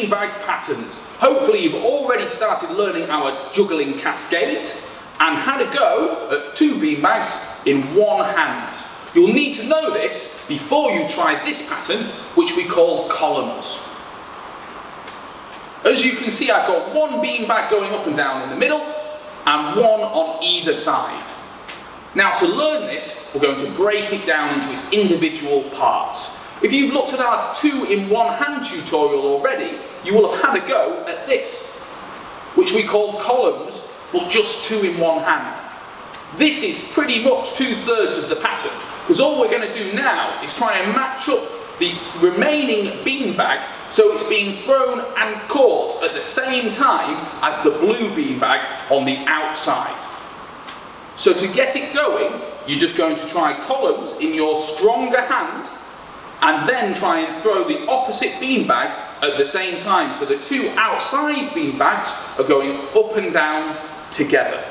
beanbag patterns. Hopefully you've already started learning our juggling cascade and had a go at 2 beanbags in one hand. You'll need to know this before you try this pattern, which we call columns. As you can see, I've got 1 beanbag going up and down in the middle and 1 on either side. Now to learn this, we're going to break it down into its individual parts. If you've looked at our 2 in 1 hand tutorial already, you will have had a go at this, which we call columns, but just 2 in 1 hand. This is pretty much 2/3 of the pattern, because all we're going to do now is try and match up the remaining beanbag so it's being thrown and caught at the same time as the blue beanbag on the outside. So to get it going, you're just going to try columns in your stronger hand and then try and throw the opposite beanbag at the same time. So the 2 outside beanbags are going up and down together.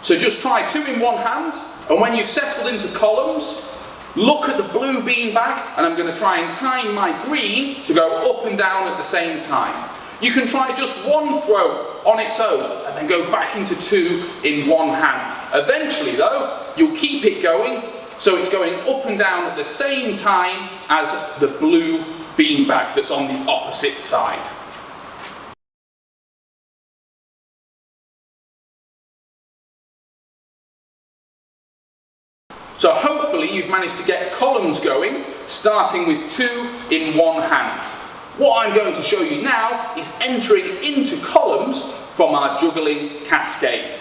So just try 2 in 1 hand, and when you've settled into columns, look at the blue beanbag, and I'm going to try and time my green to go up and down at the same time. You can try just 1 throw on its own and then go back into 2 in 1 hand. Eventually though, you'll keep it going so it's going up and down at the same time as the blue beanbag that's on the opposite side. So hopefully you've managed to get columns going, starting with 2 in 1 hand. What I'm going to show you now is entering into columns from our juggling cascade.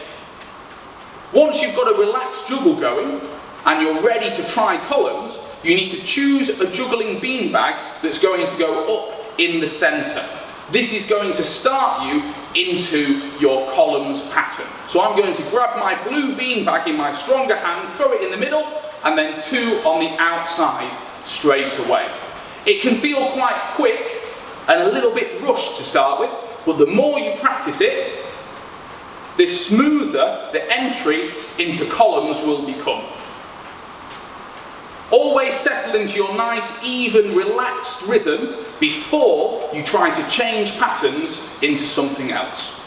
Once you've got a relaxed juggle going and you're ready to try columns, you need to choose a juggling beanbag that's going to go up in the centre. This is going to start you into your columns pattern. So I'm going to grab my blue beanbag in my stronger hand, throw it in the middle, and then 2 on the outside straight away. It can feel quite quick and a little bit rushed to start with, but the more you practice it, the smoother the entry into columns will become. Always settle into your nice, even, relaxed rhythm before you try to change patterns into something else.